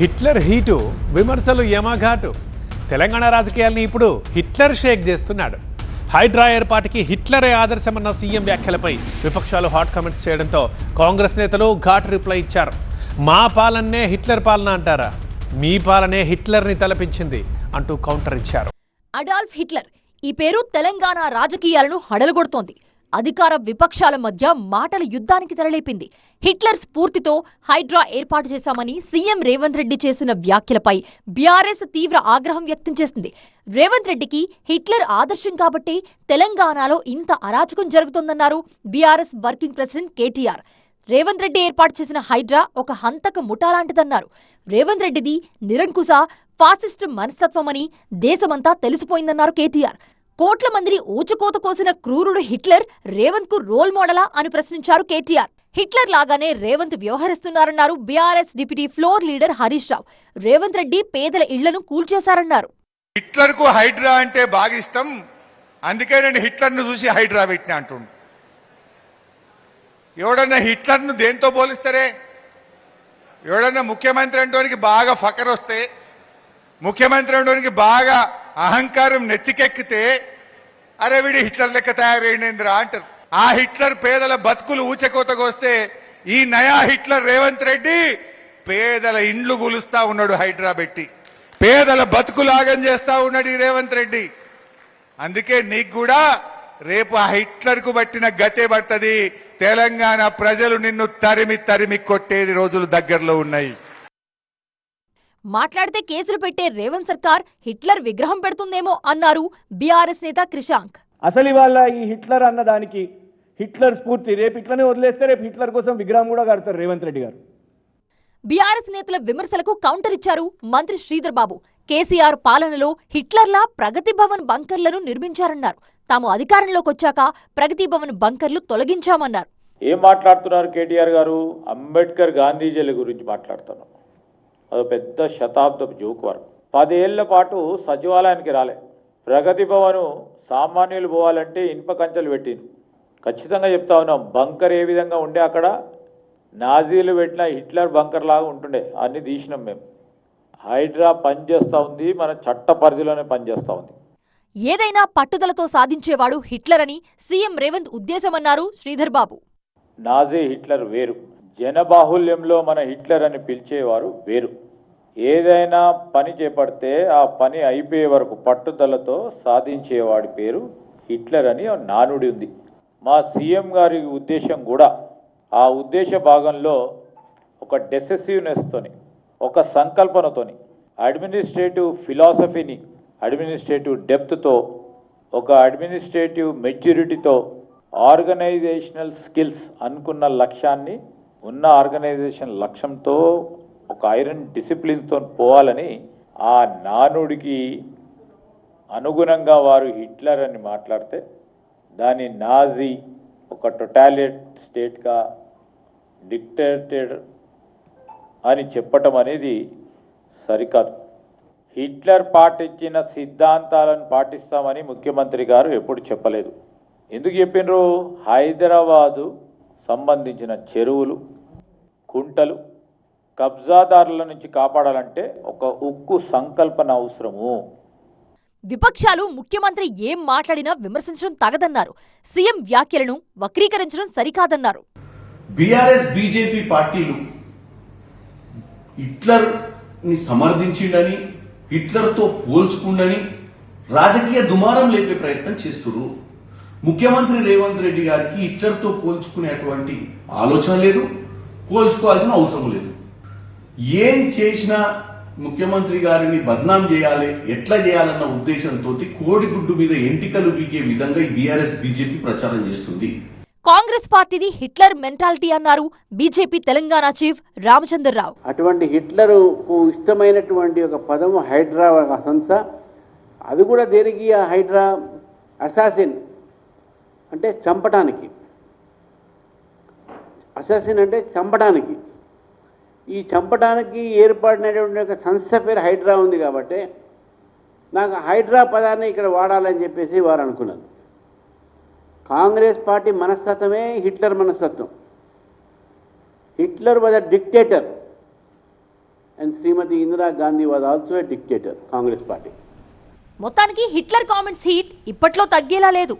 Hitler heat, విమర్శలు యమఘాటు. తెలంగాణ రాజకీయాల్ని ఇప్పుడు హిట్లర్ షేక్ చేస్తున్నాడు. హైడ్రా ఏర్పాటుకి హిట్లరే ఆదర్శమన్న సీఎం వ్యాఖ్యలపై విపక్షాలు హాట్ కామెంట్స్ చేయడంతో కాంగ్రెస్ నేతలు ఘాట్ రిప్లై ఇచ్చారు. మా పాలనే హిట్లర్ పాలన అంటారా? మీ పాలనే హిట్లర్ని తలపించింది అంటూ కౌంటర్ ఇచ్చారు. అడాల్ఫ్ హిట్లర్ ఈ పేరు తెలంగాణ రాజకీయాలను హడలగొడుతోంది. అధికార విపక్షాల మధ్య మాటల యుద్ధానికి తెరలేపింది. హిట్లర్ స్ఫూర్తితో హైడ్రా ఏర్పాటు చేశామని సీఎం రేవంత్ రెడ్డి చేసిన వ్యాఖ్యలపై బీఆర్ఎస్ తీవ్ర ఆగ్రహం వ్యక్తం చేసింది. రేవంత్ రెడ్డికి హిట్లర్ ఆదర్శం కాబట్టే తెలంగాణలో ఇంత అరాచకం జరుగుతోందన్నారు బీఆర్ఎస్ వర్కింగ్ ప్రెసిడెంట్ కేటీఆర్. రేవంత్ రెడ్డి ఏర్పాటు చేసిన హైడ్రా ఒక హంతక ముఠాలాంటిదన్నారు. రేవంత్ రెడ్డిది నిరంకుశ ఫాసిస్టు మనస్తత్వమని దేశమంతా తెలిసిపోయిందన్నారు కేటీఆర్. కోట్ల మందిని ఊచుకోత కోసిన క్రూరుడు హిట్లర్ రేవంత్ కు రోల్ మోడలా అని ప్రశ్నించారు కేటీఆర్. హిట్లర్ లాగానే రేవంత్ వ్యవహరిస్తున్నారన్నారు BRS deputy floor leader Harish Rao. Revanth Reddy పేదల ఇళ్లను కూల్చేశారన్నారు. హిట్లర్ కు హైడ్రా అంటే బాగా ఇష్టం, అందుకే నేను హిట్లర్ ను చూసి హైడ్రా పెట్టినా అంటుండు. ఎవడన్నా హిట్లర్ ను దేంతో పోలిస్తారే? ఎవడన్నా ముఖ్యమంత్రి అంటోనికి బాగా ఫకర్ వస్తే, ముఖ్యమంత్రి అంటోనికి బాగా అహంకారం నెత్తికెక్కితే అరే వీడి హిట్లర్ లెక్క తయారైందిరా అంటారు. ఆ హిట్లర్ పేదల బతుకులు ఊచకోతకొస్తే ఈ నయా హిట్లర్ రేవంత్ రెడ్డి పేదల ఇండ్లు గులుస్తా ఉన్నాడు. హైడ్రా పెట్టి పేదల బతుకులు ఆగం చేస్తా ఉన్నాడు ఈ రేవంత్ రెడ్డి. అందుకే నీకు కూడా రేపు ఆ హిట్లర్ కు పట్టిన గతే పడుతుంది. తెలంగాణ ప్రజలు నిన్ను తరిమి తరిమి కొట్టేది రోజులు దగ్గరలో ఉన్నాయి. మాట్లాడితే కేసులు పెట్టే రేవంత్ సర్కార్ హిట్లర్ విగ్రహం పెడుతుందేమో అన్నారు బీఆర్ఎస్ నేత క్రిషాంక్. అసలు ఇవాళ ఈ హిట్లర్ అన్నదానికి హిట్లర్ స్ఫూర్తి రేపు ఇట్లనే వదిలేస్తే రేపు హిట్లర్ కోసం విగ్రహం కూడా కడతారు రేవంత్ రెడ్డి గారు. బీఆర్ఎస్ నేతల విమర్శలకు కౌంటర్ ఇచ్చారు మంత్రి శ్రీధర్ బాబు. కేసీఆర్ పాలనలో హిట్లర్లా ప్రగతి భవన్ బంకర్లను నిర్మించారన్నారు. తాము అధికారంలోకి వచ్చాక ప్రగతి భవన్ బంకర్లు తొలగించామన్నారు. ఏం మాట్లాడుతున్నారు కేటీఆర్ గారు? అంబేద్కర్ గాంధీజీల గురించి మాట్లాడుతున్నారు. అది పెద్ద శతాబ్దపు జోక్ వరకు 10 ఏళ్ల పాటు సచివాలయానికి రాలే. ప్రగతి భవను సామాన్యులు పోవాలంటే ఇనుప కంచెలు పెట్టింది. ఖచ్చితంగా చెప్తా ఉన్నాం, బంకర్ ఏ విధంగా ఉండే అక్కడ నాజీలు పెట్టిన హిట్లర్ బంకర్ లాగా ఉంటుండే. అన్నీ తీసినాం మేము. హైడ్రా పనిచేస్తూ ఉంది, మన చట్ట పరిధిలోనే పనిచేస్తూ ఉంది. ఏదైనా పట్టుదలతో సాధించేవాడు హిట్లర్ అని CM Revanth ఉద్దేశమన్నారు Sridhar Babu. Nazi Hitler వేరు, జనబాహుల్యంలో మన హిట్లర్ అని పిలిచేవారు వేరు. ఏదైనా పని చేపడితే ఆ పని అయిపోయే వరకు పట్టుదలతో సాధించేవాడి పేరు హిట్లర్ అని నానుడి ఉంది. మా సీఎం గారి ఉద్దేశం కూడా ఆ ఉద్దేశ భాగంలో ఒక డెసిసివ్నెస్తోని, ఒక సంకల్పనతోని, అడ్మినిస్ట్రేటివ్ ఫిలాసఫీని, అడ్మినిస్ట్రేటివ్ డెప్త్తో, ఒక అడ్మినిస్ట్రేటివ్ మెచ్యూరిటీతో, ఆర్గనైజేషనల్ స్కిల్స్ అనుకున్న లక్ష్యాన్ని, ఉన్న ఆర్గనైజేషన్ లక్ష్యంతో ఒక ఐరన్ డిసిప్లిన్తో పోవాలని ఆ నానుడికి అనుగుణంగా వారు హిట్లర్ అని మాట్లాడితే దాని నాజీ, ఒక టొటాలిట్ స్టేట్గా డిక్టేటర్ అని చెప్పటం అనేది సరికాదు. హిట్లర్ పాటించిన సిద్ధాంతాలను పాటిస్తామని ముఖ్యమంత్రి గారు ఎప్పుడు చెప్పలేదు. ఎందుకు చెప్పినరు? హైదరాబాదు సంబంధించిన చెరువులు, కుంటలు కబ్జాదారుల నుంచి కాపాడాలంటే ఒక ఉక్కు సంకల్పన అవసరము. విపక్షాలు ముఖ్యమంత్రి ఏం మాట్లాడినా విమర్శించడం తగదన్నారు. సీఎం వ్యాఖ్యలను వక్రీకరించడం సరికాదన్నారు. బీఆర్ఎస్ బీజేపీ పార్టీలు హిట్లర్ ని సమర్థించిండని, హిట్లర్తో పోల్చుకుండని రాజకీయ దుమారం లేపే ప్రయత్నం చేస్తున్నారు. ముఖ్యమంత్రి రేవంత్ రెడ్డి గారికి హిట్లర్తో పోల్చుకునేటువంటి ఆలోచన లేదు, పోల్చుకోవాల్సిన అవసరం లేదు. ఏం చేసినా ముఖ్యమంత్రి గారిని బద్నాం చేయాలి, ఎట్లా చేయాలన్న ఉద్దేశంతో కోడిగుడ్డు మీద ఎంటికలు బీకే విధంగా ఈ బీఆర్ఎస్ బీజేపీ ప్రచారం చేస్తుంది. కాంగ్రెస్ పార్టీది హిట్లర్ మెంటాలిటీ అన్నారు బీజేపీ తెలంగాణ చీఫ్ రామచంద్రరావు. అటువంటి హిట్లర్కు ఇష్టమైనటువంటి ఒక పదము హైడ్రా సంస్థ. అది కూడా దేనికి? హైడ్రా అసాసిన్ అంటే చంపడానికి, అసాసిన్ అంటే చంపడానికి. ఈ చంపడానికి ఏర్పడినటువంటి ఒక సంస్థ పేరు హైడ్రా ఉంది కాబట్టి నాకు హైడ్రా పదాన్ని ఇక్కడ వాడాలని చెప్పేసి వారు అనుకున్నారు. కాంగ్రెస్ పార్టీ మనస్తత్వమే హిట్లర్ మనస్తత్వం. Hitler was a dictator and Srimati Indira Gandhi was also a dictator, Congress party. మొత్తానికి హిట్లర్ కామెంట్స్ హీట్ ఇప్పట్లో తగ్గేలా లేదు.